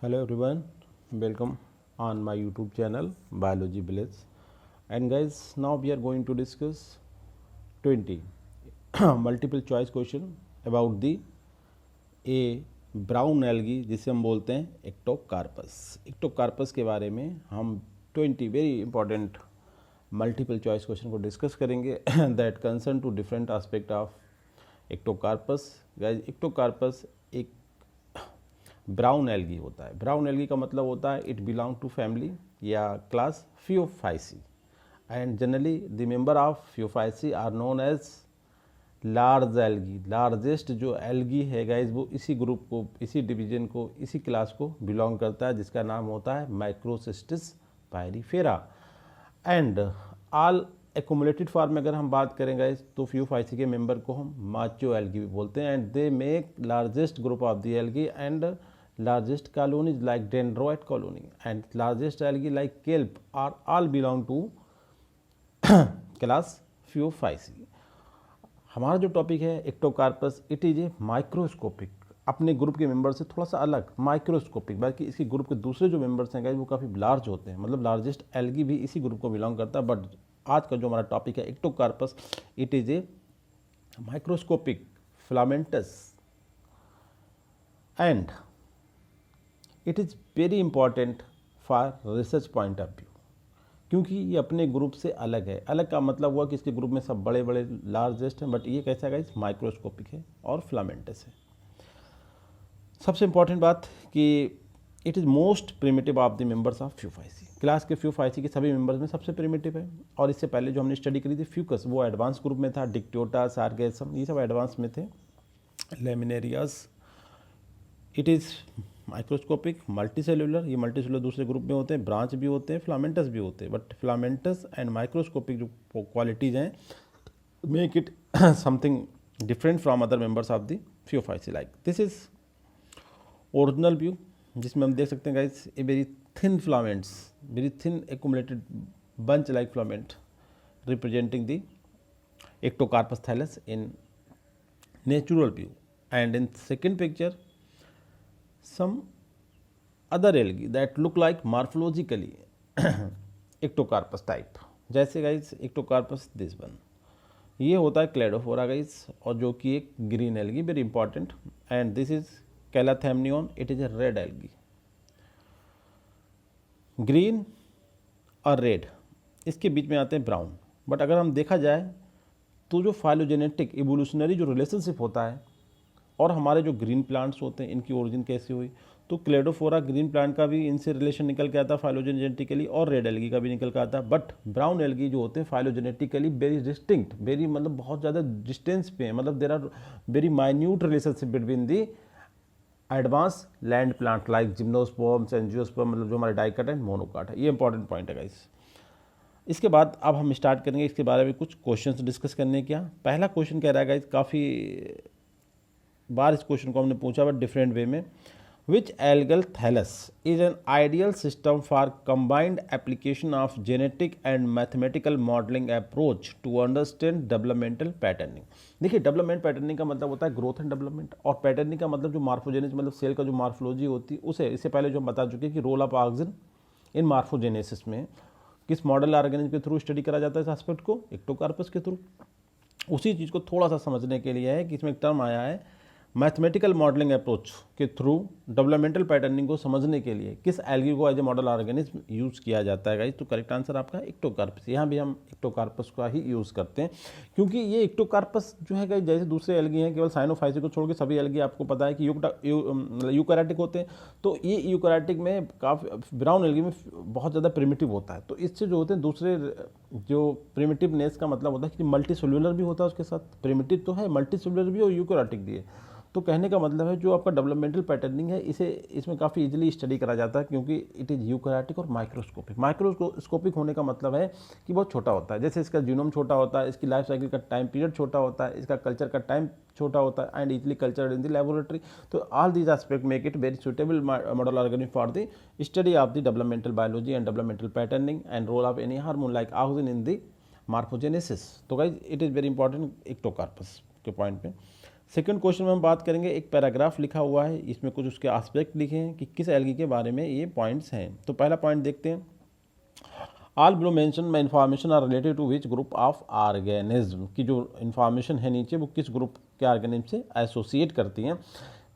Hello everyone, welcome on my YouTube channel Biology Village. And guys, now we are going to discuss 20 multiple choice question about the a brown algae जिसे हम बोलते हैं Ectocarpus. Ectocarpus के बारे में हम 20 very important multiple choice question को discuss करेंगे that concern to different aspect of Ectocarpus. Guys, Ectocarpus एक ब्राउन एल्गी होता है। ब्राउन एल्गी का मतलब होता है इट बिलोंग टू फैमिली या class Phaeophyceae and generally the member of Phaeophyceae are known as large algae. Largest जो algae है गाइज वो इसी ग्रुप को, इसी डिवीजन को, इसी क्लास को बिलोंग करता है जिसका नाम होता है Microcystis pyrifera. And all accumulated form में अगर हम बात करें गाइज तो फियोफाइसी के मेंबर को हम माचो एल्गी भी बोलते हैं and they make largest group of the algae and largest colonies like dendroid colony and largest algae like kelp are all belong to class Phaeophyceae। हमारा जो टॉपिक है Ectocarpus, it is A microscopic, अपने group के member से थोड़ा सा अलग microscopic, बाकी इसके ग्रुप के दूसरे जो मेंबर्स हैं वो काफ़ी लार्ज होते हैं, मतलब लार्जेस्ट एल्गी भी इसी ग्रुप को बिलोंग करता है। बट आज का जो हमारा टॉपिक है Ectocarpus, it is A microscopic filamentous and it is very important for research point of view, क्योंकि ये अपने ग्रुप से अलग है। अलग का मतलब हुआ कि इसके ग्रुप में सब बड़े बड़े लार्जेस्ट हैं, बट ये कैसा है, माइक्रोस्कोपिक है और फिलामेंटस है। सबसे इंपॉर्टेंट बात कि it is most primitive of the members of Phaeophyceae. Class के फ्यूफाइसी के सभी मेंबर्स में सबसे प्रिमिटिव है। और इससे पहले जो हमने स्टडी करी थी फ्यूकस, वो एडवांस ग्रुप में था। डिक्टोटा, सार्गेसम, ये सब एडवांस में थे। लेमिनेरियस, इट इज़ माइक्रोस्कोपिक मल्टीसेलुलर, ये मल्टीसेलुलर दूसरे ग्रुप में होते हैं, ब्रांच भी होते हैं, फिलामेंटस भी होते हैं। बट फिलामेंटस एंड माइक्रोस्कोपिक जो क्वालिटीज़ हैं make it something different from other members of the Phaeophyceae. Like this is original view, जिसमें हम देख सकते हैं guys a very thin filaments, very thin accumulated bunch like filament representing the Ectocarpus thallus in natural view. And in second picture some other algae that look like morphologically ectocarpus type, जैसे guys ectocarpus this one, ये होता है Cladophora guys, और जो कि एक green algae, very important. And this is Callithamnion, it is a red algae. Green और red, इसके बीच में आते हैं ब्राउन। बट अगर हम देखा जाए तो जो फाइलोजेनेटिक इवोल्यूशनरी जो रिलेशनशिप होता है और हमारे जो ग्रीन प्लांट्स होते हैं इनकी ओरिजिन कैसे हुई, तो क्लेडोफोरा ग्रीन प्लांट का भी इनसे रिलेशन निकल के आता है फाइलोजेनेटिकली, और रेड एल्गी का भी निकल के आता है। बट ब्राउन एल्गी जो होते हैं फाइलोजेनेटिकली वेरी डिस्टिंक्ट, वेरी मतलब बहुत ज़्यादा डिस्टेंस पे है, मतलब there are very minute relationship between the advance land plant like gymnosperms, angiosperm, मतलब जो हमारे डाइकोट एंड मोनोकोट है। ये इंपॉर्टेंट पॉइंट है गाइस। इसके बाद अब हम स्टार्ट करेंगे इसके बारे में कुछ क्वेश्चंस डिस्कस करने का। पहला क्वेश्चन कह रहा है गाइस, काफ़ी बार इस क्वेश्चन को हमने पूछा बट डिफरेंट वे में, which algal thallus is an ideal system for combined application of genetic and mathematical modelling approach to understand developmental patterning. देखिए, डेवलपमेंट पैटर्निंग का मतलब होता है ग्रोथ एंड डेवलपमेंट, और पैटर्निंग का मतलब जो मार्फोजेनेसिस, मतलब सेल का जो मार्फोलॉजी होती है उसे, इससे पहले जो हम बता चुके हैं कि रोल ऑफ ऑक्सिन इन मार्फोजेनेसिस में किस मॉडल ऑर्गेनिज्म के थ्रू स्टडी करा जाता है इस एस्पेक्ट को, एक्टोकार्पस के थ्रू। उसी चीज़ को थोड़ा सा समझने के लिए है कि इसमें एक टर्म आया है मैथमेटिकल मॉडलिंग अप्रोच के थ्रू डेवलपमेंटल पैटर्निंग को समझने के लिए किस एल्गी को as a model organism use किया जाता है गाइस। तो करेक्ट आंसर आपका एक्टोकार्पस। यहाँ भी हम एक्टोकार्पस का ही यूज़ करते हैं, क्योंकि ये एक्टोकार्पस जो है गाइस, जैसे दूसरे एल्गी हैं केवल साइनोफाइसी को छोड़ के सभी एल्गी आपको पता है कि यूकैरियोटिक होते हैं। तो ये यूकैरियोटिक में काफ़ी, ब्राउन एल्गी में बहुत ज़्यादा प्रिमिटिव होता है। तो इससे जो होते हैं दूसरे, जो प्रिमिटिवनेस का मतलब होता है कि मल्टी सेलुलर भी होता है उसके साथ, प्रिमिटिव तो है, मल्टी सेलुलर भी और यूकैरियोटिक भी है। तो कहने का मतलब है जो आपका डेवलपमेंटल पैटर्निंग है इसे, इसमें काफ़ी इजीली स्टडी करा जाता है, क्योंकि इट इज़ यूकैरियोटिक और माइक्रोस्कोपिक। माइक्रोस्कोपिक होने का मतलब है कि बहुत छोटा होता है, जैसे इसका जीनोम छोटा होता है, इसकी लाइफ साइकिल का टाइम पीरियड छोटा होता है, इसका कल्चर का टाइम छोटा होता है, and easily cultured in the laboratory. तो all these aspect make it very suitable model organism for the study of the developmental biology and developmental patterning and role of any hormone like auxin in the morphogenesis. तो guys it is very important Ectocarpus के point पे। Second question में हम बात करेंगे, एक paragraph लिखा हुआ है, इसमें कुछ उसके एस्पेक्ट लिखे हैं कि किस एल्गी के बारे में ये पॉइंट्स हैं। तो पहला पॉइंट देखते हैं, all below mention information are related to which group of organism, की जो इन्फॉर्मेशन है नीचे वो किस ग्रुप के ऑर्गेनिज्म से एसोसिएट करती हैं।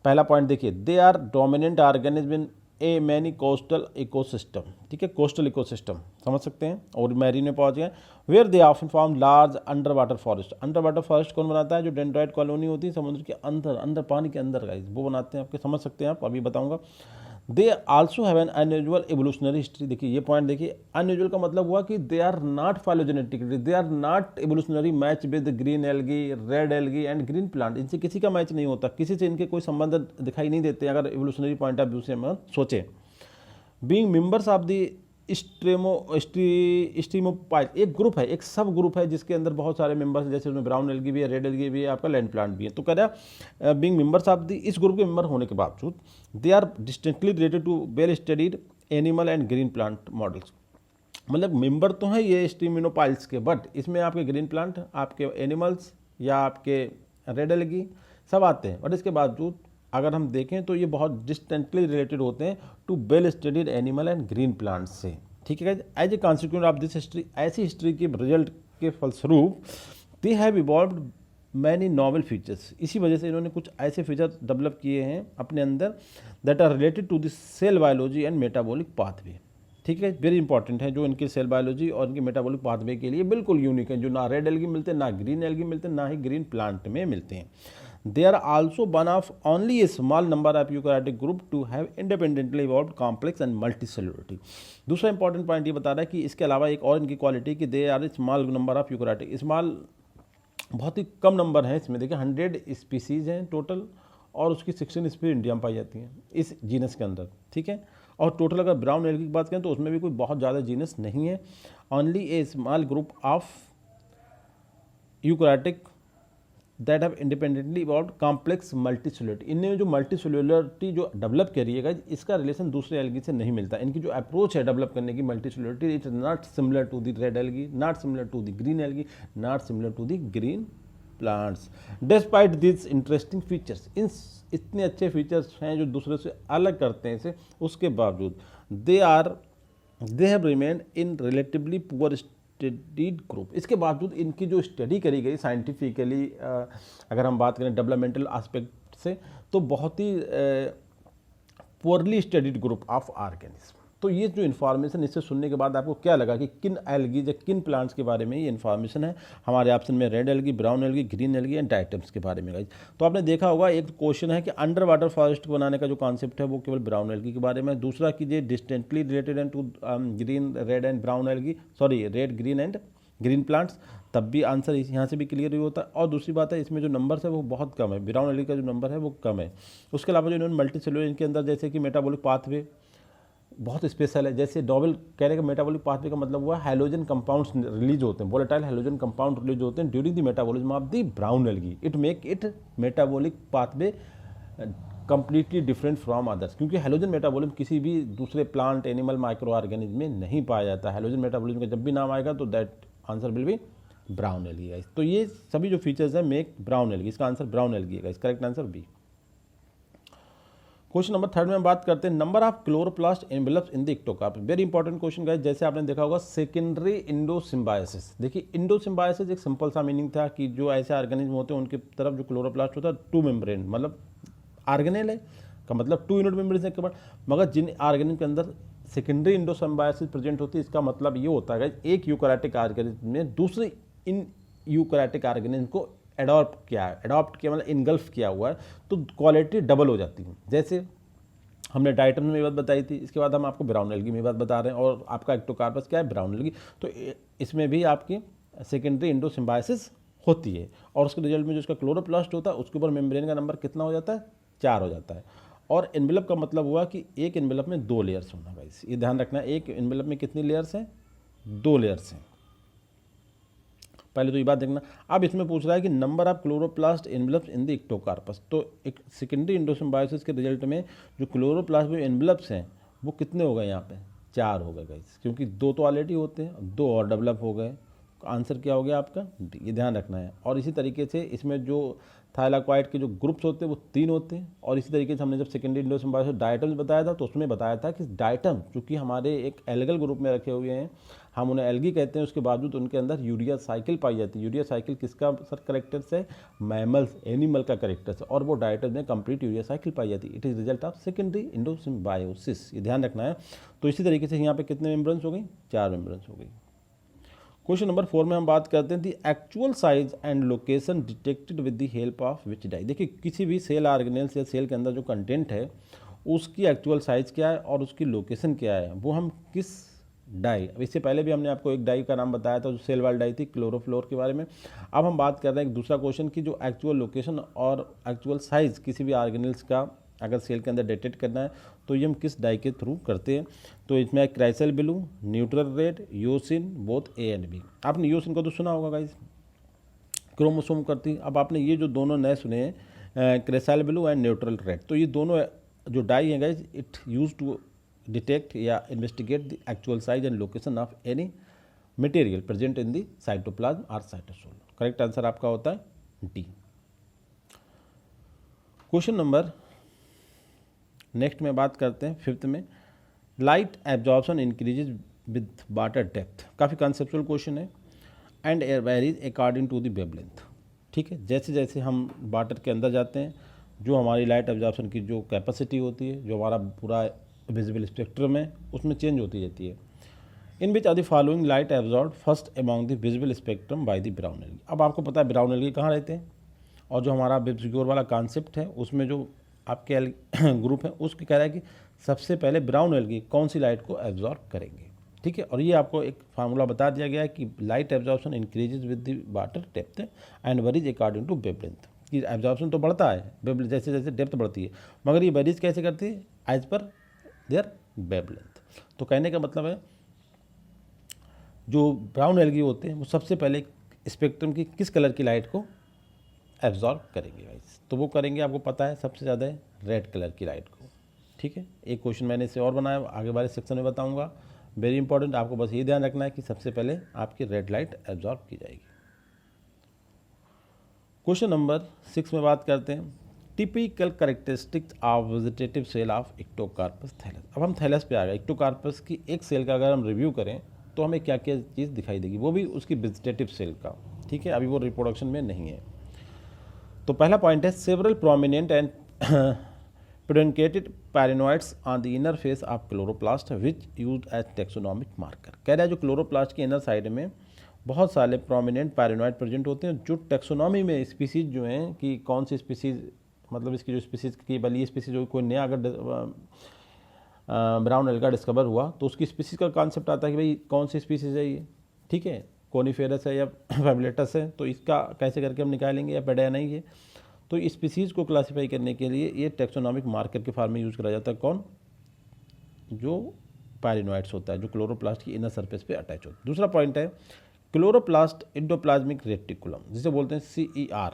पहला पॉइंट देखिए, they are dominant organism in a many coastal ecosystem, ठीक है, कोस्टल इकोसिस्टम समझ सकते हैं, और मैरीन में पहुंच गए, where they often form large under water forest. Under water forest कौन बनाता है? जो डेंड्राइट कॉलोनी होती है समुद्र के अंदर, अंदर पानी के अंदर गाइस, वो बनाते हैं, आपके समझ सकते हैं आप, अभी बताऊंगा। They also have an unusual evolutionary history. देखिए ये पॉइंट देखिए, अनयूजुअल का मतलब हुआ कि they are not phylogenetically, they are not evolutionary match with green algae, red algae and green plant. इनसे किसी का मैच नहीं होता, किसी से इनके कोई संबंध दिखाई नहीं देते अगर एवोल्यूशनरी पॉइंट ऑफ व्यू से हम सोचें। बीइंग मेंबर्स ऑफ द स्ट्रीमोपाइट, एक ग्रुप है, एक सब ग्रुप है जिसके अंदर बहुत सारे मेंबर्स हैं, जैसे उसमें ब्राउन एल्गी भी है, रेड एल्गी भी है, आपका लैंड प्लांट भी है। तो कह रहा है बीइंग मेंबर्स ऑफ द, इस ग्रुप के मेंबर होने के बावजूद they are distinctly related to well studied animal and green plant models. मतलब मेंबर तो है ये स्ट्रीमोपाइल्स के, बट इसमें आपके ग्रीन प्लांट, आपके एनिमल्स या आपके रेड एल्गी सब आते हैं, बट इसके बावजूद अगर हम देखें तो ये बहुत डिस्टेंटली रिलेटेड होते हैं to well studied animal and green plants से, ठीक है। As a consequence of this history, ऐसी हिस्ट्री के रिजल्ट के फलस्वरूप they have evolved many novel features, इसी वजह से इन्होंने कुछ ऐसे फीचर डेवलप किए हैं अपने अंदर that are related to this cell biology and metabolic pathway, ठीक है, वेरी इंपॉर्टेंट है, जो इनकी सेल बायोलॉजी और इनके मेटाबॉलिक पाथवे के लिए बिल्कुल यूनिक है, जो ना रेड एल्गी मिलते हैं, ना ग्रीन एल्गी मिलते हैं, ना ही ग्रीन प्लांट में मिलते हैं। They are also one of only a small number of eukaryotic group to have independently evolved complex and multicellularity। दूसरा इंपॉर्टेंट पॉइंट ये बता रहा है कि इसके अलावा एक और इनकी क्वालिटी कि they are small number of eukaryotic, small बहुत ही कम नंबर है इसमें, देखिए 100 स्पीसीज हैं टोटल, और उसकी 16 स्पीसीज इंडिया में पाई जाती हैं इस जीनस के अंदर, ठीक है। और टोटल अगर ब्राउन एल्गी की बात करें तो उसमें भी कोई बहुत ज़्यादा जीनस नहीं है, only a small group of eukaryotic that have independently evolved complex multicellularity. इनमें जो मल्टीसेलुलरिटी जो डेवलप करिएगा, इसका रिलेशन दूसरे एल्गी से नहीं मिलता। इनकी जो अप्रोच है डेवलप करने की multicellularity, it is not similar to the red algae, not similar to the green algae, not similar to the green plants. Despite this interesting features, इन इतने अच्छे फीचर्स हैं जो दूसरे से अलग करते हैं इसे, उसके बावजूद they have remained in relatively poor studied group. इसके बावजूद इनकी जो स्टडी करी गई साइंटिफिकली, अगर हम बात करें डेवलपमेंटल एस्पेक्ट से, तो बहुत ही poorly studied group of organism. तो ये जो इन्फॉर्मेशन इससे सुनने के बाद आपको क्या लगा कि किन एल्गीज या किन प्लांट्स के बारे में ये इन्फॉर्मेशन है? हमारे ऑप्शन में red algae, brown algae, green algae and diatoms के बारे में गाइस। तो आपने देखा होगा, एक क्वेश्चन है कि अंडर वाटर फॉरेस्ट बनाने का जो कॉन्सेप्ट है वो केवल ब्राउन एल्गी के बारे में, दूसरा कि ये distantly related and to green red and brown algae, sorry red green and green plants, तब भी आंसर यहाँ से भी क्लियर ही होता है। और दूसरी बात है, इसमें जो नंबर्स है वो बहुत कम है, ब्राउन एल्गी का जो नंबर है वो कम है। उसके अलावा जो इन्होंने मल्टी सेलुलर इनके अंदर, जैसे कि मेटाबॉलिक पाथवे बहुत स्पेशल है, जैसे डबल कहने का मेटाबॉलिक पाथवे का मतलब हुआ हैलोजन कंपाउंड्स रिलीज होते हैं, वोलेटाइल हैलोजन कंपाउंड रिलीज होते हैं during the metabolism of the brown algae, it make it metabolic pathway completely different from others, क्योंकि हैलोजन मेटाबॉलिज्म किसी भी दूसरे प्लांट, एनिमल, माइक्रो ऑर्गेनिज्म में नहीं पाया जाता। हैलोजन मेटाबॉलिज्म का जब भी नाम आएगा तो that answer will be brown algae guys. तो ये सभी जो फीचर्स है मेक ब्राउन एल्गी, इसका आंसर ब्राउन एल्गी है guys, correct answer B. Question number 3 में हम बात करते हैं number of chloroplast envelopes in the Ectocarp. Very important question guys, जैसे आपने देखा होगा सेकेंडरी इंडोसिम्बायोसिस। देखिए इंडोसिम्बायोसिस एक सिंपल सा मीनिंग था कि जो ऐसे ऑर्गेनिज्म होते हैं उनके तरफ जो क्लोरोप्लास्ट होता है टू मेम्ब्रेन, मतलब ऑर्गेनेल है का मतलब 2 यूनिट मेम्ब्रेन है केवल, मगर जिन ऑर्गेनिज्म के अंदर सेकेंडरी इंडोसिम्बायोसिस प्रेजेंट होती है, इसका मतलब ये होता है एक यूकैरियोटिक ऑर्गेनिज्म ने दूसरे इन यूकैरियोटिक ऑर्गेनिज्म को एडॉप्ट किया मतलब इनगल्फ किया हुआ है, तो क्वालिटी डबल हो जाती है। जैसे हमने डाइटम में बात बताई थी, इसके बाद हम आपको ब्राउन एल्गी में बात बता रहे हैं, और आपका एक्टोकार्पस क्या है? Brown algae. तो इसमें भी आपकी सेकेंडरी इंडोसिम्बायोसिस होती है, और उसके रिजल्ट में जो उसका क्लोरोप्लास्ट होता है उसके ऊपर मेम्ब्रेन का नंबर कितना हो जाता है? 4 हो जाता है। और एनवेलप का मतलब हुआ कि एक एनवेलप में 2 लेयर्स होना गाइस, ये ध्यान रखना है। एक एनवेलप में कितनी लेयर्स हैं? 2 लेयर्स हैं, पहले तो ये बात देखना। अब इसमें पूछ रहा है कि number of chloroplast envelopes in the Ectocarpus. तो एक सेकेंडरी इंडोसिम्बायोसिस के रिजल्ट में जो क्लोरोप्लास्ट में एनवेलप्स हैं वो कितने हो गए? यहाँ पे 4 हो गए गाइस, क्योंकि 2 तो ऑलरेडी होते हैं, 2 और डेवलप हो गए। आंसर क्या हो गया आपका? ये ध्यान रखना है। और इसी तरीके से इसमें जो थाइलाकॉइड के जो ग्रुप्स होते हैं वो 3 होते हैं। और इसी तरीके से हमने जब सेकेंडरी इंडोसिम्बायोसिस डायटम्स बताया था तो उसमें बताया था कि डायटम चूँकि हमारे एक एल्गल ग्रुप में रखे हुए हैं, हम उन्हें एल्गी कहते हैं, उसके बावजूद उनके अंदर यूरिया साइकिल पाई जाती है। यूरिया साइकिल किसका सर करेक्टर्स है? मैमल्स, एनिमल का करेक्टर्स है, और वो डायटम में कंप्लीट यूरिया साइकिल पाई जाती है। It is result of secondary endosymbiosis, ये ध्यान रखना है। तो इसी तरीके से यहाँ पे कितने मेम्ब्रेन्स हो गई? 4 मेम्ब्रेन्स हो गई। क्वेश्चन नंबर 4 में हम बात करते हैं the actual size and location detected with the help of which dye. देखिए किसी भी सेल ऑर्गेनेल्स या सेल के अंदर जो कंटेंट है उसकी एक्चुअल साइज क्या है और उसकी लोकेशन क्या है, वो हम किस डाई, अब इससे पहले भी हमने आपको एक डाई का नाम बताया था जो सेल वाल डाई थी, क्लोरोफ्लोर के बारे में। अब हम बात कर रहे हैं एक दूसरा क्वेश्चन की जो एक्चुअल लोकेशन और एक्चुअल साइज किसी भी ऑर्गेनेल्स का अगर सेल के अंदर डिटेक्ट करना है तो ये हम किस डाई के थ्रू करते हैं। तो इसमें cresyl blue, neutral red, eosin, both A and B. आपने योसिन को तो सुना होगा गाइस, क्रोमोसोम करती। अब आपने ये जो दोनों नए सुने हैं cresyl blue and neutral red, तो ये दोनों जो डाई हैं guys it use to detect या investigate the actual size and location of any material present in the cytoplasm और साइटोसोल। करेक्ट आंसर आपका होता है डी। क्वेश्चन नंबर नेक्स्ट में बात करते हैं 5th में, light absorption increases with water depth. काफ़ी कंसेप्चुअल क्वेश्चन है। And air varies according to the wavelength. ठीक है, जैसे जैसे हम वाटर के अंदर जाते हैं जो हमारी लाइट एब्जॉर्प्शन की जो कैपेसिटी होती है, जो हमारा पूरा विजिबल स्पेक्ट्रम है, उसमें चेंज होती रहती है। In which are the following light absorb first among the visible spectrum by the brown algae. अब आपको पता है ब्राउन एल्गी कहाँ रहते हैं, और जो हमारा वेब सिक्योर वाला कॉन्सेप्ट है उसमें जो आपके ग्रुप है उसकी कह रहा है कि सबसे पहले ब्राउन एल्गी कौन सी लाइट को एब्जॉर्ब करेंगे। ठीक है, और ये आपको एक फार्मूला बता दिया गया है कि light absorption increases with the water depth and varies according to wavelength. कि एब्जॉर्प्शन तो बढ़ता है वेवलेंथ जैसे जैसे डेप्थ बढ़ती है, मगर ये वेरीज कैसे करती है? As per there wavelength. तो कहने का मतलब है जो ब्राउन एल्गी होते हैं वो सबसे पहले स्पेक्ट्रम की किस कलर की लाइट को एब्जॉर्ब करेंगे गाइस, तो वो करेंगे आपको पता है सबसे ज़्यादा रेड कलर की लाइट को। ठीक है, एक क्वेश्चन मैंने इसे और बनाया, आगे वाले सेक्शन में बताऊंगा। वेरी इंपॉर्टेंट, आपको बस ये ध्यान रखना है कि सबसे पहले आपकी रेड लाइट एब्जॉर्ब की जाएगी। क्वेश्चन नंबर 6 में बात करते हैं typical characteristics of vegetative cell of Ectocarpus thallus. अब हम थैलस पे आ गए। इक्टोकार्पस की एक सेल का अगर हम रिव्यू करें तो हमें क्या क्या चीज़ दिखाई देगी, वो भी उसकी वेजिटेटिव सेल का। ठीक है, अभी वो रिप्रोडक्शन में नहीं है। तो पहला पॉइंट है several prominent and pedunculated pyrenoids on the inner face of chloroplast which use as taxonomic marker. कह रहा है जो क्लोरोप्लास्ट के इनर साइड में बहुत सारे प्रोमिनेंट पैरानोइड प्रेजेंट होते हैं जो टेक्सोनॉमी में स्पीसीज जो हैं कि कौन सी स्पीसीज, मतलब इसकी जो स्पीसीज की बली स्पीसीज जो कोई नया अगर ब्राउन एल्गा डिस्कवर हुआ तो उसकी स्पीसीज का कॉन्सेप्ट आता है कि भाई कौन सी स्पीसीज है ये। ठीक है, कोनिफेरस है या फैबुलेटस है, तो इसका कैसे करके हम निकालेंगे, या पेडा नहीं है। तो स्पीसीज़ को क्लासीफाई करने के लिए ये टेक्सोनॉमिक मार्कर के फॉर्म में यूज़ करा जाता है। कौन? जो पैरानोइड्स होता है जो क्लोरोप्लास्ट की इनर सरफेस पे अटैच होता है। दूसरा पॉइंट है क्लोरोप्लास्ट एंडोप्लाज्मिक रेटिकुलम जिसे बोलते हैं CER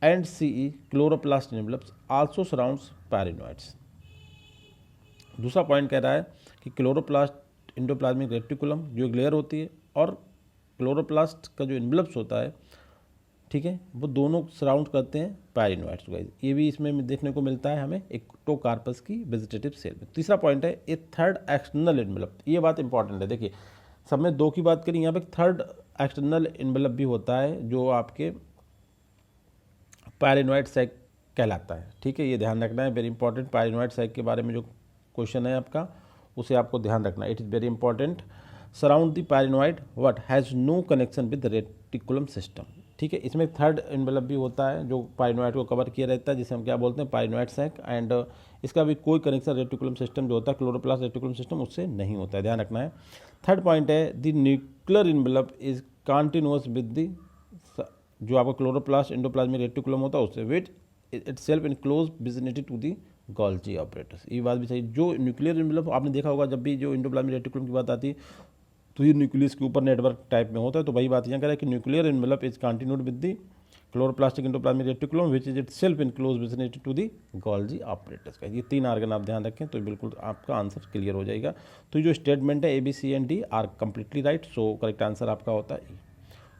and CE chloroplast envelopes also surrounds pyrenoids. दूसरा पॉइंट कह रहा है कि क्लोरोप्लास्ट एंडोप्लाज्मिक रेटिकुलम जो एक लेयर होती है और क्लोरोप्लास्ट का जो एनवेलप्स होता है, ठीक है, वो दोनों सराउंड करते हैं पैरानोइड्स को। ये भी इसमें देखने को मिलता है हमें इक्टोकार्पस की वेजिटेटिव सेल में। तीसरा पॉइंट है ए थर्ड एक्सटर्नल एनवेलप। ये बात इंपॉर्टेंट है, देखिए सब में दो की बात करी, यहाँ पे थर्ड एक्सटर्नल एनवेलप भी होता है जो आपके पैरानोइड सैक कहलाता है। ठीक है, ये ध्यान रखना है, वेरी इंपॉर्टेंट। पैरानोइड सैक के बारे में जो क्वेश्चन है आपका उसे आपको ध्यान रखना, it is very important. Surround the pyrenoid what has no connection with reticulum system. ठीक है, इसमें थर्ड एनवेलप भी होता है जो पैरानोइड को कवर किया रहता है, जिसे हम क्या बोलते हैं पैरानोइड सैक, एंड इसका भी कोई कनेक्शन रेटिकुलम सिस्टम जो होता है क्लोरोप्लास्ट रेटिकुलम सिस्टम उससे नहीं होता है, ध्यान रखना है। थर्ड पॉइंट है the nuclear envelope is continuous with the जो आपका क्लोरोप्लास्ट एंडोप्लाज्मिक रेटिकुलम होता है उससे which itself in close vicinity to the Golgi apparatus. ये बात भी सही, जो न्यूक्लियर एनवेलप आपने देखा होगा जब भी जो एंडोप्लाज्मिक रेटिकुलम की बात आती है तो ये न्यूक्लियस के ऊपर नेटवर्क टाइप में होता है। तो वही बात यहाँ कह रहा है कि nuclear envelope is continued with the chloroplastic endoplasmic reticulum which is itself in close vicinity to the Golgi apparatus का। ये तीन आर्गन आप ध्यान रखें तो बिल्कुल आपका आंसर क्लियर हो जाएगा। तो जो स्टेटमेंट है A, B, C and D are completely right, so correct answer आपका होता है।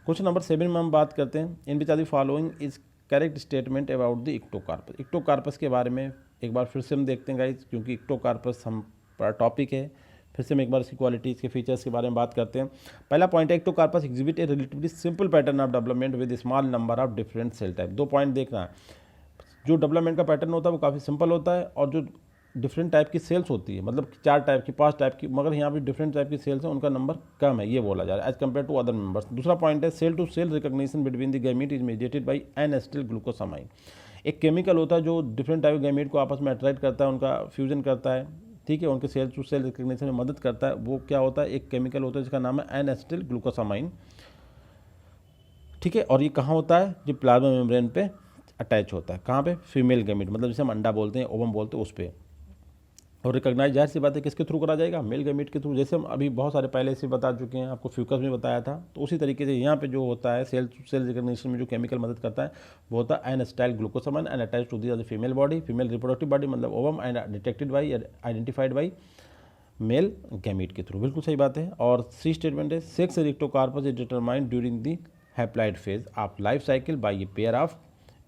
क्वेश्चन नंबर 7 में हम बात करते हैं in which are the following is correct statement about the Ectocarpus. Ectocarpus के बारे में एक बार फिर से हम देखते हैं गाइस, क्योंकि इक्टोकार्पस हम बड़ा टॉपिक है। फिर से हम एक बार इसकी क्वालिटी, इसके फीचर्स के बारे में बात करते हैं। पहला पॉइंट है, Ectocarpus exhibit a relatively simple pattern of development with small number of different cell type. 2 point देखना है, जो डेवलपमेंट का पैटर्न होता है वो काफ़ी सिंपल होता है, और जो डिफरेंट टाइप की सेल्स होती है, मतलब 4 टाइप की 5 टाइप की, मगर यहाँ पे डिफरेंट टाइप की सेल्स हैं, उनका नंबर कम है, ये बोला जा रहा है as compare to other members. दूसरा पॉइंट है, cell to cell recognition between the gamete is mediated by an acetyl glucosamine. एक केमिकल होता है जो डिफरेंट टाइप के गैमीट को आपस में अट्रैक्ट करता है, उनका फ्यूजन करता है, ठीक है, उनके सेल टू सेल रिकॉग्निशन में मदद करता है। वो क्या होता है, एक केमिकल होता है जिसका नाम है एन एसिटिल ग्लूकोसामाइन, ठीक है। और ये कहाँ होता है, जो प्लाज्मा मेम्ब्रेन पे अटैच होता है, कहाँ पे, फीमेल गैमीट, मतलब जैसे हम अंडा बोलते हैं, ओवम बोलते हैं, उस पर। और रिकॉग्नाइज जाहिर सी बात है किसके थ्रू करा जाएगा, मेल गैमीट के थ्रू। जैसे हम अभी बहुत सारे पहले से बता चुके हैं, आपको फ्यूकस में बताया था, तो उसी तरीके से यहाँ पे जो होता है सेल टू सेल रिकॉग्निशन में जो केमिकल मदद करता है वो होता है N acetyl glucosamine and attach to the female body, female reproductive body, मतलब ovum, and detected by identified by male gamete के थ्रू। बिल्कुल सही बात है। और सी स्टेटमेंट है, sex Ectocarpus is determined during the haploid phase of life cycle by a pair of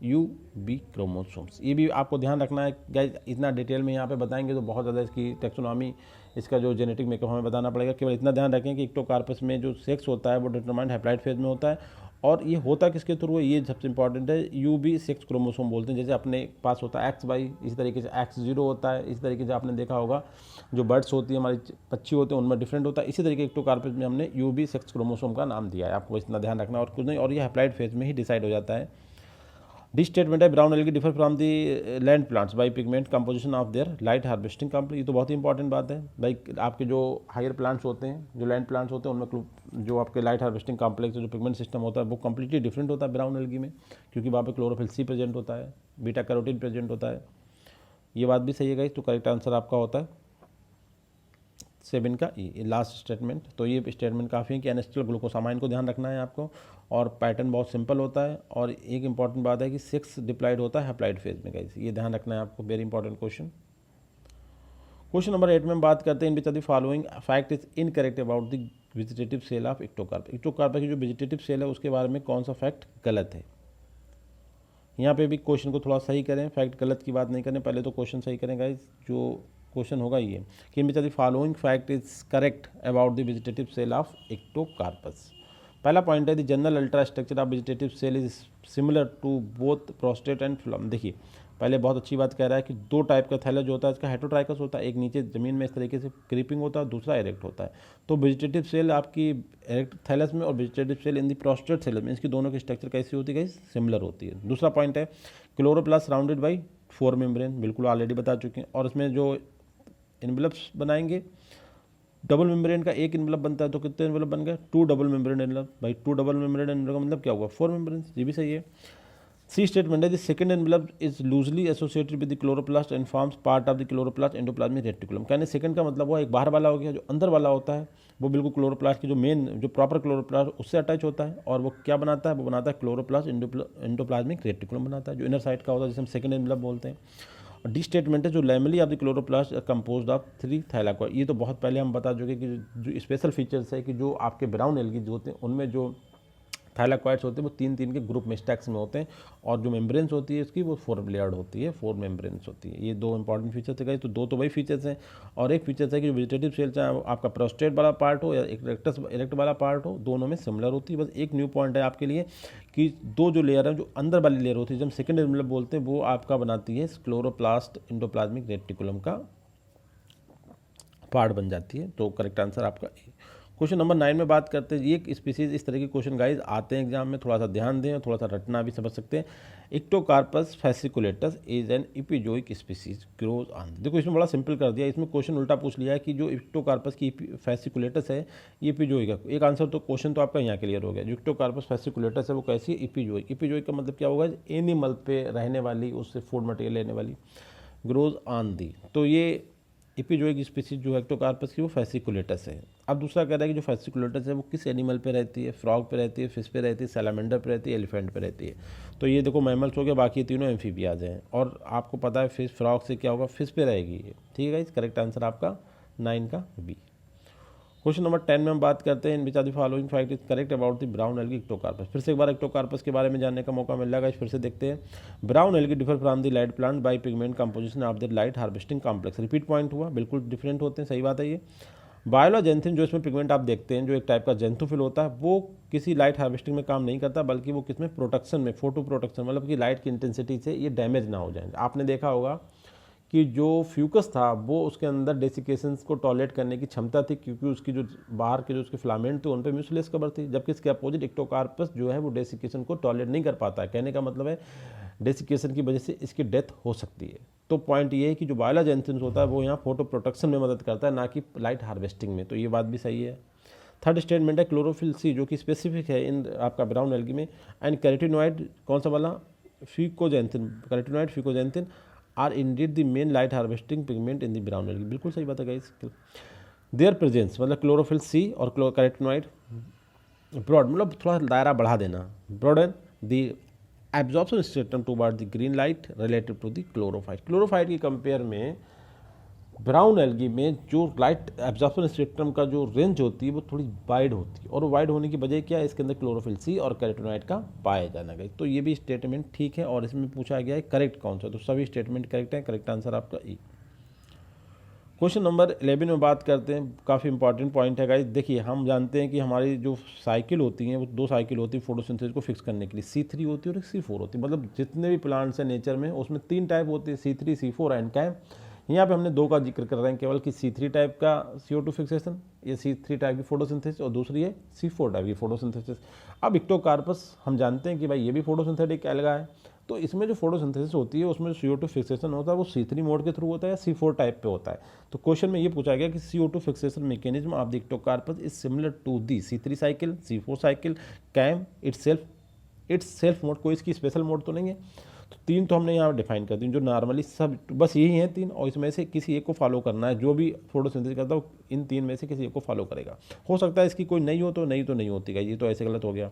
UB chromosomes. ये भी आपको ध्यान रखना है गाइस, इतना डिटेल में यहाँ पे बताएंगे तो बहुत ज़्यादा इसकी टेक्सोनॉमी, इसका जो जेनेटिक मेकअप हमें बताना पड़ेगा। केवल इतना ध्यान रखें कि इक्टोकार्पस में जो सेक्स होता है वो डिटरमाइंड हैप्लॉइड फेज में होता है, और ये होता किसके थ्रू है, ये सबसे इंपॉर्टेंट है, UB सेक्स क्रोमोसोम बोलते हैं। जैसे अपने पास होता है XY, इसी तरीके से X0 होता है, इसी तरीके से आपने देखा होगा जो बर्ड्स होती है, हमारी पक्षी होते हैं, उनमें डिफरेंट होता है। इसी तरीके इक्टोकार्पस में हमने UB सेक्स क्रोमोसोम का नाम दिया है, आपको इतना ध्यान रखना और कुछ नहीं, और ये हैप्लॉइड फेज में ही डिसाइड हो जाता है। डी स्टेटमेंट है, brown algae differ from the land plants by pigment composition of their light harvesting complete. ये तो बहुत ही इंपॉर्टेंट बात है भाई, आपके जो हायर प्लांट्स होते हैं, जो लैंड प्लांट्स होते हैं, उनमें जो आपके लाइट हार्वेस्टिंग कॉम्प्लेक्स जो पिगमेंट सिस्टम होता है वो कम्प्लीटली डिफरेंट होता है ब्राउन एल्गी में, क्योंकि वहाँ पे क्लोरोफिल सी प्रेजेंट होता है, बीटा कैरोटीन प्रेजेंट होता है। ये बात भी सही है गाइस, तो करेक्ट आंसर आपका होता है 7 का ई, लास्ट स्टेटमेंट। तो ये स्टेटमेंट काफ़ी है कि एनेस्टिल ग्लूकोसामाइन को ध्यान रखना है आपको, और पैटर्न बहुत सिंपल होता है। और एक इंपॉर्टेंट बात है कि 6 डिप्लाइड होता है हैप्लाइड फेज में गाइस, ये ध्यान रखना है आपको, very important question. Question number 8 में हम बात करते हैं, in which of the following fact is incorrect about the vegetative cell of Ectocarpus. Ectocarpus की जो वेजिटेटिव सेल है उसके बारे में कौन सा फैक्ट गलत है। यहाँ पे भी क्वेश्चन को थोड़ा सही करें, फैक्ट गलत की बात नहीं करें, पहले तो क्वेश्चन सही करें गाइस। जो क्वेश्चन होगा ये कि in which of the following fact is correct about the vegetative cell of Ectocarpus. पहला पॉइंट है, the general ultra structure of vegetative cell is similar to both prostrate and flume. देखिए पहले बहुत अच्छी बात कह रहा है कि 2 टाइप का थैलेस जो होता है इसका हेटरोट्राइकस होता है, एक नीचे ज़मीन में इस तरीके से क्रीपिंग होता है, दूसरा इरेक्ट होता है। तो वेजिटेटिव सेल आपकी इरेक्ट थैलेस में और वेजिटेटिव सेल इन दी प्रोस्टेट सेल में, इसकी दोनों की स्ट्रक्चर कैसी होती है, सिमिलर होती है। दूसरा पॉइंट है, क्लोरोप्लास्ट सराउंडेड बाई 4 मेम्ब्रेन, बिल्कुल ऑलरेडी बता चुके हैं। और इसमें जो इनवेलप्स बनाएंगे, डबल मेम्ब्रेन का एक इनवेलप बनता है, तो कितने इनवेलप बन गए, 2 डबल मेम्ब्रेन इनवेलप। भाई 2 डबल मेम्ब्रेन इनवेलप का मतलब क्या हुआ, 4 मेम्ब्रेन, ये भी सही है। सी स्टेटमेंट है, the second envelope is loosely associated with the chloroplast and forms part of the chloroplast endoplasmic reticulum. कहने सेकंड का मतलब वो एक बाहर वाला हो गया, जो अंदर वाला होता है वो बिल्कुल क्लोरोप्लास्ट की जो मेन जो प्रॉपर क्लोरोप्लास्ट उससे अटैच होता है, और वो क्या बनाता है, वो बनाता है क्लोरोप्लास्ट एंडोप्लाज्मिक रेटिकुलम बनाता है, जो इनर साइड का होता है, जिसे हम सेकंड एनवेलप बोलते हैं। और डी स्टेटमेंट है, जो lamellae of the chloroplast composed of 3 thylakoid. ये तो बहुत पहले हम बता चुके कि जो स्पेशल फीचर्स है कि जो आपके ब्राउन एल्गी जो होते हैं उनमें जो थाइलाकॉइड्स होते हैं वो 3-3 के ग्रुप में स्टैक्स में होते हैं, और जो मेम्ब्रेन्स होती है इसकी वो 4 लेयर्ड होती है, 4 मेम्ब्रेन्स होती है। ये 2 इंपॉर्टेंट फीचर्स है, तो 2 तो वही फीचर्स हैं। और एक फीचर्स है कि जो वेजिटेटिव सेल चाहे आपका प्रोस्टेट वाला पार्ट हो या इरेक्ट वाला पार्ट हो, दोनों में सिमिलर होती है। बस एक न्यू पॉइंट है आपके लिए कि 2 जो लेयर है, जो अंदर वाली लेयर होती है, जब हम सेकेंड एनवेलप बोलते हैं, वो आपका बनाती है क्लोरोप्लास्ट एंडोप्लाज्मिक रेटिकुलम का पार्ट बन जाती है। तो करेक्ट आंसर आपका क्वेश्चन नंबर 9 में बात करते हैं। ये स्पीसीज इस तरह के क्वेश्चन गाइज आते हैं एग्जाम में, थोड़ा सा ध्यान दें और थोड़ा सा रटना भी समझ सकते हैं। Ectocarpus fasciculatus is an epizoic species grows on. देखो इसमें बड़ा सिंपल कर दिया, इसमें क्वेश्चन उल्टा पूछ लिया है कि जो इक्टोकार्पस की फैसिकुलेटस है ये इपिजोइक है। एक आंसर तो क्वेश्चन तो आपका यहाँ क्लियर हो गया। जो इक्टोकार्पस फैसिकुलेटस है वो कैसी है, इपिजोइक। इपिजोइक का मतलब क्या होगा, एनिमल पे रहने वाली, उससे फूड मटेरियल लेने वाली, ग्रोज ऑन दी। तो ये इपिजोइक स्पीसीज जो इक्टोकार्पस की वो फैसिकुलेटस है। अब दूसरा कह रहा है कि जो फैसिकुलेटस है वो किस एनिमल पे रहती है, फ्रॉग पे रहती है, फिश पे रहती है, सैलामेंडर पे रहती है, एलिफेंट पे रहती है। तो ये देखो मैमल्स हो गए, बाकी तीनों एम्फीबियाज हैं। और आपको पता है फिश, फ्रॉग से क्या होगा, फिश पे रहेगी ये, ठीक है। इस करेक्ट आंसर आपका 9 का बी। क्वेश्चन नंबर 10 में हम बात करते हैं in which are the following fact is correct about the brown algae Ectocarpus. फिर से एक बार इक्टोकार्पस के बारे में जानने का मौका मिल जाएगा। फिर से देखते हैं। Brown algae differ from the light plant by pigment composition of the light harvesting complex. Repeat point हुआ, बिल्कुल डिफरेंट होते हैं, सही बात है ये। बायोलोजेंथिन जो इसमें पिगमेंट आप देखते हैं, जो एक टाइप का जेंथोफिल होता है, वो किसी लाइट हार्वेस्टिंग में काम नहीं करता, बल्कि वो किसमें, प्रोटेक्शन में, फोटो प्रोटेक्शन, मतलब कि लाइट की इंटेंसिटी से ये डैमेज ना हो जाए। आपने देखा होगा कि जो फ्यूकस था वो उसके अंदर डेसिकेशंस को टॉलरेट करने की क्षमता थी, क्योंकि उसकी जो बाहर के जो उसके फिलामेंट थे उन पर म्यूसिलेस कवर थी, जबकि इसके अपोजिट इक्टोकार्पस जो है वो डेसिकेशन को टॉलरेट नहीं कर पाता है। कहने का मतलब है डेसिकेशन की वजह से इसकी डेथ हो सकती है। तो पॉइंट ये है कि जो बायोलोजेंथिन होता है वो यहाँ फोटो प्रोटेक्शन में मदद करता है, ना कि लाइट हार्वेस्टिंग में। तो ये बात भी सही है। थर्ड स्टेटमेंट है क्लोरोफिल सी, जो कि स्पेसिफिक है इन आपका ब्राउन एल्गी में। एंड कैरोटीनॉइड कौन सा वाला, fucoxanthin, carotenoid fucoxanthin are indeed the main light harvesting pigment in the brown algae. बिल्कुल सही बात है गाइस। देयर प्रेजेंस मतलब क्लोरोफिल सी और कैरोटीनॉइड ब्रॉड, मतलब थोड़ा दायरा बढ़ा देना, broaden the absorption spectrum toward the green light relative to the chlorophyte. Chlorophyte की कंपेयर में ब्राउन एल्गी में जो लाइट एब्जॉर्प्शन स्पेक्ट्रम का जो रेंज होती है वो थोड़ी वाइड होती है, और वाइड होने की वजह क्या है, इसके अंदर क्लोरोफिल सी और कैरोटीनॉइड का पाया जाना गया। तो ये भी स्टेटमेंट ठीक है, और इसमें पूछा गया है करेक्ट कौन सा, तो सभी स्टेटमेंट करेक्ट है। करेक्ट आंसर आपका ई। क्वेश्चन नंबर 11 में बात करते हैं, काफ़ी इंपॉर्टेंट पॉइंट है गाइस। देखिए, हम जानते हैं कि हमारी जो साइकिल होती हैं वो दो साइकिल होती है फोटोसिंथेसिस को फिक्स करने के लिए, C3 होती है और एक C4 होती है। मतलब जितने भी प्लांट्स हैं नेचर में उसमें 3 टाइप होते हैं, C3, C4 एंड कैम। यहाँ पे हमने 2 का जिक्र कर रहे हैं केवल, कि C3 टाइप का CO2 फिक्सेशन, ये C3 टाइप की फोटोसिंथेसिस, और दूसरी है C4 टाइप की फोटोसिंथेसिस। अब इक्टोकार्पस हम जानते हैं कि भाई ये भी फोटोसिंथेटिक एल्गा है, तो इसमें जो फोटोसिंथेसिस होती है उसमें जो CO2 फिक्सेशन होता है वो C3 मोड के थ्रू होता है या C4 टाइप पे होता है। तो क्वेश्चन में ये पूछा गया कि CO2 fixation mechanism of the Ectocarpus is similar to the C3 cycle, C4 cycle, CAM itself mode. कोई इसकी स्पेशल मोड तो नहीं है। तो 3 तो हमने यहाँ डिफाइन कर दी, जो नॉर्मली सब बस यही हैं 3, और इसमें से किसी एक को फॉलो करना है। जो भी फोटोसिंथेसिस करता है इन 3 में से किसी एक को फॉलो करेगा। हो सकता है इसकी कोई नहीं हो तो नहीं होती है, ये तो ऐसे गलत हो गया।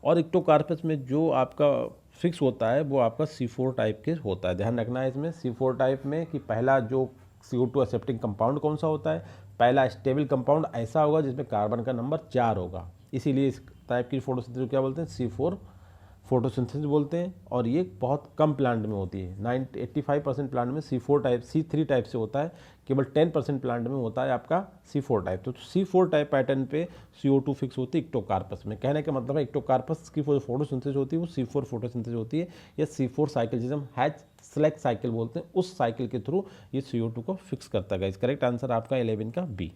और इक्टोकार्पस में जो आपका फिक्स होता है वो आपका C4 टाइप के होता है। ध्यान रखना है इसमें C4 टाइप में कि पहला जो CO2 एक्सेप्टिंग कंपाउंड कौन सा होता है, पहला स्टेबल कंपाउंड ऐसा होगा जिसमें कार्बन का नंबर 4 होगा। इसीलिए इस टाइप की फोटोसिंथेसिस क्या बोलते हैं, C4 फोटोसिंथेसिस बोलते हैं। और ये बहुत कम प्लांट में होती है, 85% प्लांट में C4 टाइप, C3 टाइप से होता है, केवल 10% प्लांट में होता है आपका C4 टाइप। तो C4 टाइप पैटर्न पे CO2 फिक्स होती है इक्टोकार्पस में। कहने का मतलब है इक्टोकार्पस की फोटोसिंथेसिस होती है वो C4 फोटोसिंथेसिस होती है, या C4 साइकिल जिसे हम हैच स्लैग साइकिल बोलते हैं, उस साइकिल के थ्रू ये CO2 को फिक्स करता है। करेक्ट आंसर आपका 11 का बी।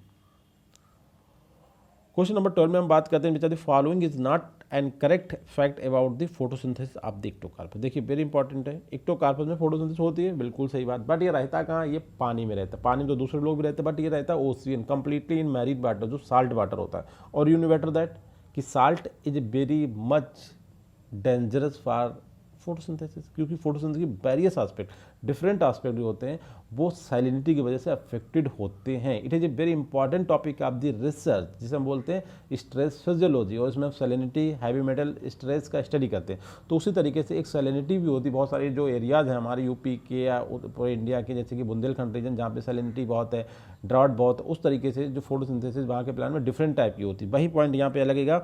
क्वेश्चन नंबर 12 में हम बात करते हैं which are the following is not and correct fact about the photosynthesis of the Ectocarpus. देखिए वेरी इंपॉर्टेंट है, इक्टोकार्पस में फोटोसिंथेसिस होती है, बिल्कुल सही बात, बट ये रहता कहाँ, ये पानी में रहता है। पानी में तो दूसरे लोग भी रहते हैं, बट ये रहता है ocean, completely in married water, जो साल्ट वाटर होता है। और यू नो बेटर दैट कि salt is very much dangerous for photosynthesis, क्योंकि फोटोसिंथेसिस के वेरियस एस्पेक्ट, डिफरेंट एस्पेक्ट जो होते हैं वो सैलिनिटी की वजह से अफेक्टेड होते हैं। It is a very important topic of the research, जिसे हम बोलते हैं स्ट्रेस फिजियोलॉजी, और इसमें हम सैलिनिटी, हैवी मेटल, स्ट्रेस का स्टडी करते हैं। तो उसी तरीके से एक सैलिनिटी भी होती है। बहुत सारे जो एरियाज़ हैं हमारे यूपी के या पूरे इंडिया के, जैसे कि बुंदेलखंड रीजन जहाँ पे सैलिनिटी बहुत है, ड्राउट बहुत है, उस तरीके से जो फोटोसिंथेसिस वहाँ के प्लांट में डिफरेंट टाइप की होती है। वही पॉइंट यहाँ पे लगेगा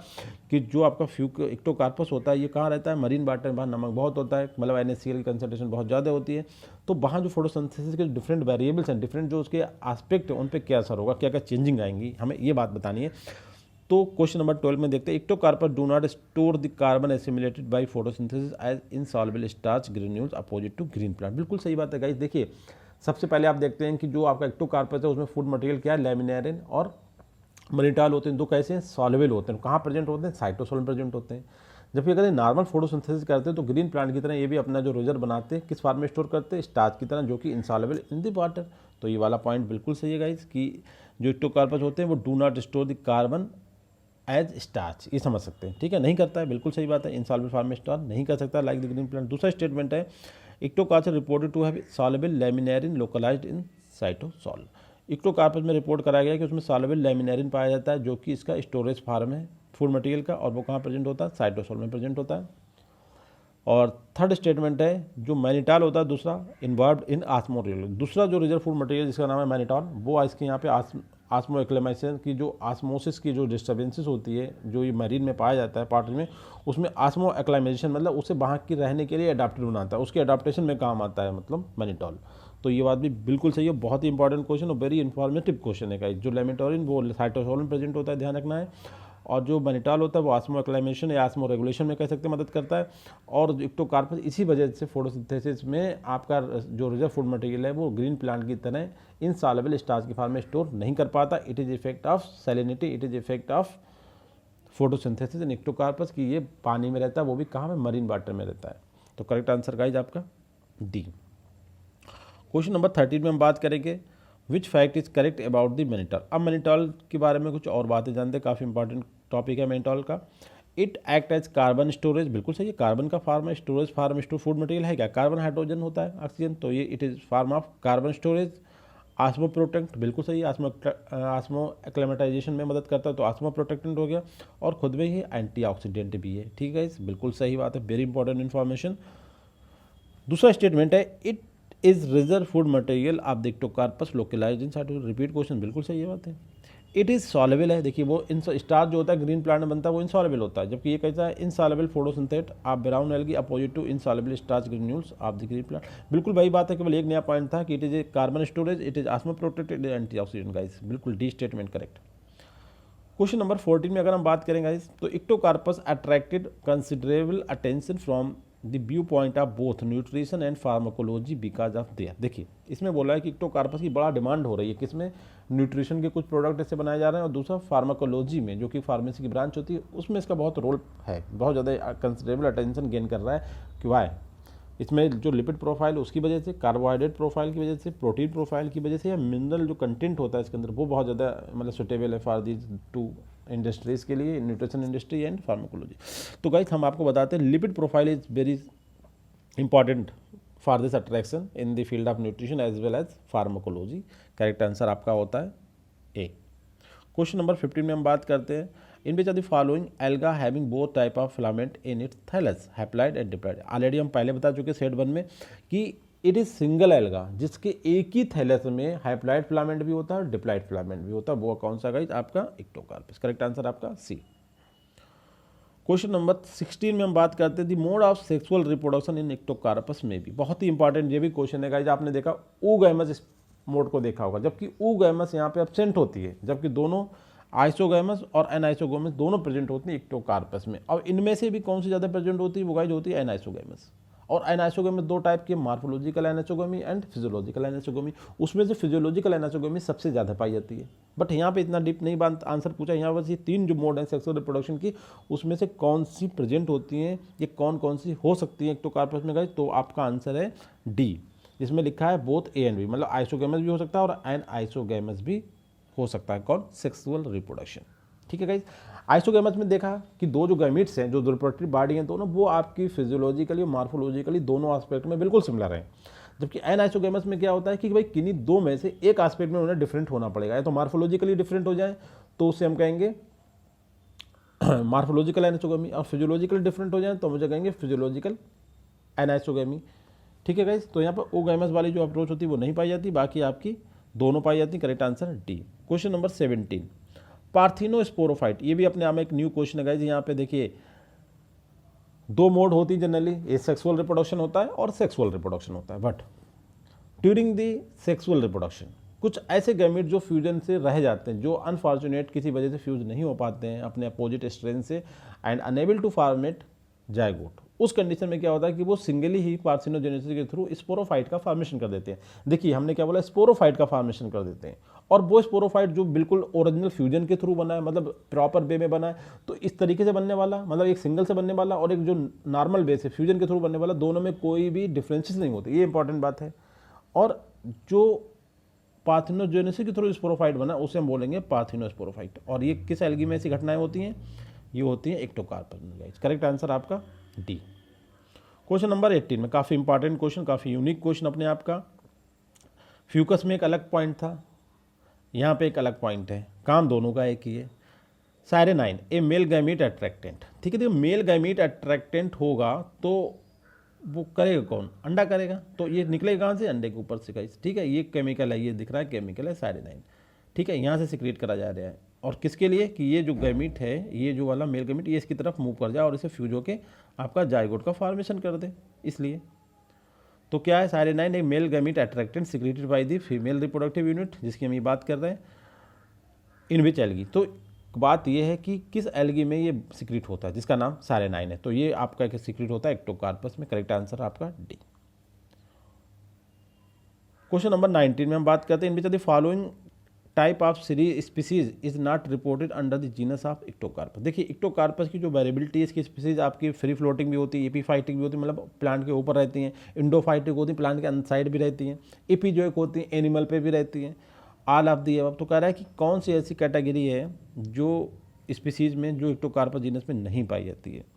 कि जो आपका इक्टोकार्पस होता है ये कहाँ रहता है, मरीन वाटर में, वहाँ नमक बहुत होता है, मतलब NaCl की कंसंट्रेशन बहुत ज़्यादा होती है। तो वहाँ जो फोटोसिंथेसिस के डिफरेंट वेरिएबल्स हैं, डिफरेंट जो उसके एस्पेक्ट हैं, उन पे क्या असर होगा, क्या क्या चेंजिंग आएंगी, हमें ये बात बतानी है। तो क्वेश्चन नंबर 12 में देखते हैं, Ectocarpus do not store the carbon assimilated by photosynthesis as insoluble starch granules opposite to green plant. बिल्कुल सही बात है गाइस। देखिए सबसे पहले आप देखते हैं कि जो आपका इक्टोकार्पस है उसमें फूड मटेरियल क्या है, लैमिनेरिन और मनीटाल होते हैं। दो कैसे हैं, सॉल्युबल होते हैं। कहाँ प्रेजेंट होते हैं, साइटोसोल में प्रेजेंट होते हैं। जबकि अगर ये नॉर्मल फोटोसिंथेसिस करते हैं तो ग्रीन प्लांट की तरह ये भी अपना जो रिजर्व बनाते हैं, किस फॉर्म में स्टोर करते हैं, स्टार्च की तरह, जो कि इनसॉल्युबल इन द वाटर। तो ये वाला पॉइंट बिल्कुल सही है गाइस कि जो इक्टोकार्पस होते हैं वो do not store the carbon as starch, ये समझ सकते हैं, ठीक है, नहीं करता है, बिल्कुल सही बात है, इनसॉल्युबल फॉर्म में स्टोर नहीं कर सकता लाइक द ग्रीन प्लांट। दूसरा स्टेटमेंट है, Ectocarpus reported to have soluble laminarin localized in cytosol. Ectocarpus में रिपोर्ट कराया गया कि उसमें सॉल्युबल लैमिनेरिन पाया जाता है, जो कि इसका स्टोरेज फार्म है फूड मटेरियल का, और वो कहाँ प्रेजेंट होता है, साइटोसॉल में प्रेजेंट होता है। और थर्ड स्टेटमेंट है, जो मैनिटॉल होता है दूसरा, इन्वॉल्व इन ऑस्मोरियल। दूसरा जो रिजर्व फूड मटेरियल जिसका नाम है मैनिटॉल, वो इसके यहाँ पे आस्मो एक्लेमेशन की जो आस्मोसिस की जो डिस्टर्बेंसेस होती है जो ये मरीन में पाया जाता है पार्ट में, उसमें आस्मो एक्लेमेशन मतलब उसे वहाँ की रहने के लिए अडाप्टेड बनाता है, उसके अडाप्टेशन में काम आता है मतलब मैनिटॉल। तो ये बात भी बिल्कुल सही है, बहुत ही इंपॉर्टेंट क्वेश्चन और वेरी इन्फॉर्मेटिव क्वेश्चन है गाइस। जो लेमेटोरिन वो साइटोसोल प्रेजेंट होता है, ध्यान रखना है, और जो मैनिटॉल होता है वो आस्मो एक्लाइमेशन या आस्मो रेगुलेशन में कह सकते हैं मदद करता है। और इक्टोकार्पस इसी वजह से फोटोसिंथेसिस में आपका जो रिजर्व फूड मटेरियल है वो ग्रीन प्लांट की तरह इनसॉल्युबल स्टार्च की फॉर्म में स्टोर नहीं कर पाता। It is effect of salinity, it is effect of photosynthesis in Ectocarpus की, ये पानी में रहता है, वो भी कहाँ में, मरीन वाटर में रहता है। तो करेक्ट आंसर गाइज आपका डी। क्वेश्चन नंबर 13 में हम बात करेंगे which fact is correct about the mannitol. अब मैनिटॉल के बारे में कुछ और बातें जानते हैं, काफ़ी इंपॉर्टेंट टॉपिक है मैनिटॉल का। It act as carbon storage, बिल्कुल सही है, कार्बन का फार्म है, storage form store food material है क्या, कार्बन हाइड्रोजन होता है ऑक्सीजन, तो ये it is form of carbon storage. Osmo protect, बिल्कुल सही है, आस्मो एक्लेमेटाइजेशन में मदद करता है तो आस्मो प्रोटेक्टेंट हो गया, और खुद में ही एंटीऑक्सीडेंट भी है। ठीक है, बिल्कुल सही बात है, वेरी इंपॉर्टेंट इन्फॉर्मेशन। दूसरा स्टेटमेंट है it is reserve food material of the Ectocarpus localized in cytosol, repeat question, बिल्कुल सही है बात है। इट इज सॉल्युबल है, देखिए वो स्टार्च जो होता है ग्रीन प्लांट में बनता है वो इनसॉल्युबल होता है, जबकि ये कैसा है, insoluble photosynthate of brown algae opposite to insoluble starch granules of the green plant. बिल्कुल वही बात है, केवल एक नया पॉइंट था कि it is a carbon storage, it is osmo protected, antioxidant guys, बिल्कुल D statement correct. Question number 14 में अगर हम बात करें गाइस, तो Ectocarpus attracted considerable attention from the view point of both nutrition and pharmacology because of their. देखिए इसमें बोला है कि इक्टोकार्पस की बड़ा डिमांड हो रही है, किसमें, न्यूट्रिशन के कुछ प्रोडक्ट ऐसे बनाए जा रहे हैं, और दूसरा फार्माकोलॉजी में जो कि फार्मेसी की ब्रांच होती है उसमें इसका बहुत रोल है, बहुत ज़्यादा कंसिडरेबल अटेंशन गेन कर रहा है। क्यों है, इसमें जो लिपिड प्रोफाइल उसकी वजह से, कार्बोहाइड्रेट प्रोफाइल की वजह से, प्रोटीन प्रोफाइल की वजह से, या मिनरल जो कंटेंट होता है इसके अंदर वो बहुत ज़्यादा मतलब सुटेबल है फॉर दीज टू इंडस्ट्रीज के लिए, न्यूट्रिशन इंडस्ट्री एंड फार्माकोलॉजी। तो गाइस हम आपको बताते हैं lipid profile is very important for this attraction in the field of nutrition as well as pharmacology. Correct answer आपका होता है ए। क्वेश्चन नंबर 15 में हम बात करते हैं in which are the following alga having both type of filament in its thallus, haploid and diploid. Already हम पहले बता चुके सेट 1 में कि इट इज सिंगल एल्गा जिसके एक ही थैलस में हैप्लॉइड फिलामेंट भी होता है और डिप्लॉइड फिलामेंट भी होता है, वो कौन सा गाइस, आपका इक्टोकार्पस। करेक्ट आंसर आपका सी। क्वेश्चन नंबर 16 में हम बात करते हैं the mode of sexual reproduction in Ectocarpus में भी, बहुत ही इंपॉर्टेंट ये भी क्वेश्चन है गाइस। आपने देखा oogamous इस मोड को देखा होगा, जबकि oogamous यहाँ पे एब्सेंट होती है, जबकि दोनों आइसोगैमस और एनाइसोगैमस दोनों प्रेजेंट होती हैं इक्टोकार्पस में। और इनमें से भी कौन सी ज़्यादा प्रेजेंट होती है, वो गाइस होती है एनाइसोगैमस। और एनाइसोगेमी दो टाइप की, morphological anisogamy and physiological anisogamy. उसमें से फिजियोलॉजिकल एनाइसोगेमी सबसे ज़्यादा पाई जाती है, बट यहाँ पे इतना डीप नहीं बात आंसर पूछा। यहाँ बस ये 3 जो मोड हैं सेक्सुअल रिप्रोडक्शन की, उसमें से कौन सी प्रेजेंट होती हैं, ये कौन कौन सी हो सकती है एक्टोकार्पस में गाइस, तो आपका आंसर है डी, जिसमें लिखा है बोथ ए एंड बी, मतलब आइसोगेमस भी हो सकता है और एन आइसोगेमस भी हो सकता है, कौन, सेक्सुअल रिप्रोडक्शन। ठीक है गाइस, आइसोगैमस में देखा कि दो जो गैमीट्स हैं, जो रिप्रोडक्टिव बॉडी हैं दोनों, वो आपकी फिजियोलॉजिकली और मार्फोलॉजिकली दोनों एस्पेक्ट में बिल्कुल सिमिलर हैं। जबकि एन आइसोगैमस में क्या होता है कि भाई किन्हीं दो में से एक एस्पेक्ट में उन्हें डिफरेंट होना पड़ेगा, या तो मार्फोलॉजिकली डिफरेंट हो जाए तो उससे हम कहेंगे मार्फोलॉजिकल एनाइसोगेमी, और फिजियोलॉजिकल डिफरेंट हो जाए तो मुझे कहेंगे फिजियोलॉजिकल एनाइसोगेमी। ठीक है गाइस, तो यहाँ पर ओगैमस वाली जो अप्रोच होती है वो नहीं पाई जाती, बाकी आपकी दोनों पाई जाती। Correct answer D. Question number 17, पार्थिनोस्पोरोफाइट, ये भी अपने आप में एक न्यू क्वेश्चन है गाइस। यहाँ पे देखिए दो मोड होती है जनरली, ये सेक्सुअल रिप्रोडक्शन होता है और सेक्सुअल रिप्रोडक्शन होता है, but during the sexual reproduction कुछ ऐसे गैमीट जो फ्यूजन से रह जाते हैं, जो अनफॉर्चुनेट किसी वजह से फ्यूज नहीं हो पाते हैं अपने अपोजिट स्ट्रेन से and enable to format zygote, उस कंडीशन में क्या होता है कि वो सिंगली ही पार्थिनोजेनेसिस के थ्रू स्पोरोफाइट का फॉर्मेशन कर देते हैं। देखिए हमने क्या बोला, स्पोरोफाइट का फॉर्मेशन कर देते हैं, और वो स्पोरोफाइट जो बिल्कुल ओरिजिनल फ्यूजन के थ्रू बना है, मतलब प्रॉपर वे में बना है, तो इस तरीके से बनने वाला, मतलब एक सिंगल से बनने वाला और एक जो नॉर्मल वे से फ्यूजन के थ्रू बनने वाला, दोनों में कोई भी डिफरेंसेस नहीं होते, ये इंपॉर्टेंट बात है। और जो पार्थिनोजेनेसिस के थ्रू स्पोरोफाइट बना उसे हम बोलेंगे पार्थिनोस्पोरोफाइट, और ये किस एल्गी में ऐसी घटनाएं होती हैं, ये होती हैं इक्टोकार्पस में गाइस। करेक्ट आंसर आपका डी। क्वेश्चन नंबर 18 में काफ़ी इंपॉर्टेंट क्वेश्चन, काफ़ी यूनिक क्वेश्चन अपने आप का। फ्यूकस में एक अलग पॉइंट था, यहाँ पे एक अलग पॉइंट है, काम दोनों का एक ही है। सायरेनाइन ए मेल गैमीट अट्रैक्टेंट, ठीक है, देखिए मेल गैमीट अट्रैक्टेंट होगा तो वो करेगा कौन, अंडा करेगा, तो ये निकलेगा कहाँ से, अंडे के ऊपर से गाइस। ठीक है, ये केमिकल है, ये दिख रहा है केमिकल है सायरेनाइन। ठीक है, यहाँ से सिक्रेट करा जा रहा है, और किसके लिए कि ये जो गैमीट है, ये जो वाला मेल गैमीट, ये इसकी तरफ मूव कर जाए और इसे फ्यूज होके आपका जाइगोट का फॉर्मेशन कर दे। इसलिए तो क्या है, साइरेनाइन एक male gamete attractant secreted by the female reproductive unit, जिसकी हम ये बात कर रहे हैं, इन विच एल्गी। तो बात ये है कि किस एल्गी में ये सिक्रेट होता है, जिसका नाम साइरेनाइन है। तो ये आपका एक सिक्रेट होता है एक्टोकार्पस में। करेक्ट आंसर आपका डी। क्वेश्चन नंबर 19 में हम बात करते हैं, in which the following type of series species is not reported under the genus of Ectocarpus. देखिए इक्टोकार्पस की जो वेरिएबिलिटी है, इसकी स्पीसीज आपकी फ्री फ्लोटिंग भी होती है, एपीफाइटिक भी होती है, मतलब प्लांट के ऊपर रहती हैं, इंडोफाइटिक होती है, प्लांट के अनसाइड भी रहती हैं, एपीजोइक होती हैं, एनिमल पे भी रहती हैं, ऑल ऑफ दी अबव। तो कह रहा है कि कौन सी ऐसी कैटेगरी है जो स्पीसीज में जो इक्टोकार्पस जीनस में नहीं पाई जाती है।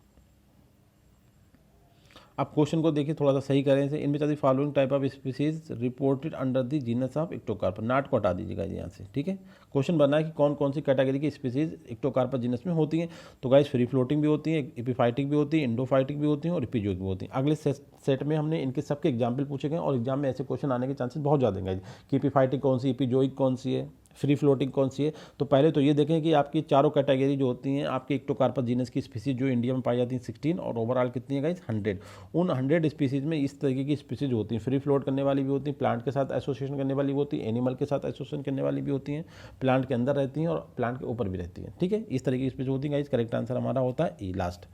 आप क्वेश्चन को देखिए, थोड़ा सा सही करें इसे। इनमें the following type of species reported under the genus of Ectocarpus, not को हटा दीजिएगा यहाँ से, ठीक है। क्वेश्चन बनना है कि कौन कौन सी कैटेगरी की स्पीसीज इक्टोकार्पस जीनस में होती हैं। तो गाइस फ्री फ्लोटिंग भी होती हैं, एपीफाइटिक भी होती हैं, इंडोफाइटिक भी होती हैं और एपीजोइक भी होती हैं। अगले सेट में हमने इनके सबके एग्जाम्पल पूछे गए और एग्जाम में ऐसे क्वेश्चन आने के चांसेस बहुत ज़्यादा हैं कि एपीफाइटिक कौन सी, एपीजोइक कौन सी है, फ्री फ्लोटिंग कौन सी है। तो पहले तो ये देखें कि आपकी चारों कैटेगरी जो होती हैं, आपके इक्टोकार्पस जीनस की स्पीसीज जो इंडिया में पाई जाती हैं 16, और ओवरऑल कितनी है गाइस 100। उन 100 स्पीसीज में इस तरीके की स्पीसीज होती हैं, फ्री फ्लोट करने वाली भी होती हैं, प्लांट के साथ एसोसिएशन करने वाली भी होती है, एनिमल के साथ एसोसिएशन करने वाली भी होती हैं, प्लांट के अंदर रहती हैं और प्लांट के ऊपर भी रहती हैं, ठीक है। इस तरीके की स्पीसीज होती हैं गाइस। करेक्ट आंसर हमारा होता है ई लास्ट।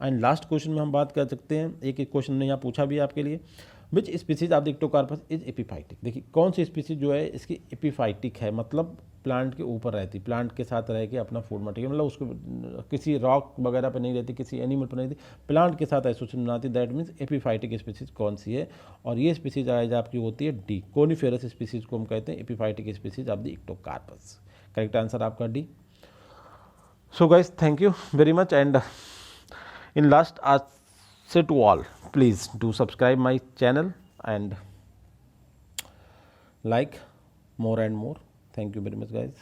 एंड लास्ट क्वेश्चन में हम बात कर सकते हैं, एक क्वेश्चन ने यहाँ पूछा भी है आपके लिए, which species of the Ectocarpus is epiphytic. देखिए कौन सी स्पीसीज जो है इसकी एपीफाइटिक है, मतलब प्लांट के ऊपर रहती, प्लांट के साथ रह के अपना फूड मटेरियल, मतलब उसको किसी रॉक वगैरह पे नहीं रहती, किसी एनिमल पर नहीं रहती, प्लांट के साथ एसोसिएशन बनाती, दैट मीन्स एपीफाइटिक स्पीसीज कौन सी है। और ये स्पीसीज आज आपकी होती है डी, कोनिफेरस स्पीसीज को हम कहते हैं epiphytic species of the Ectocarpus. Correct answer आपका D. So guys thank you very much, and in last I say to all, please do subscribe my channel and like more and more. Thank you very much guys.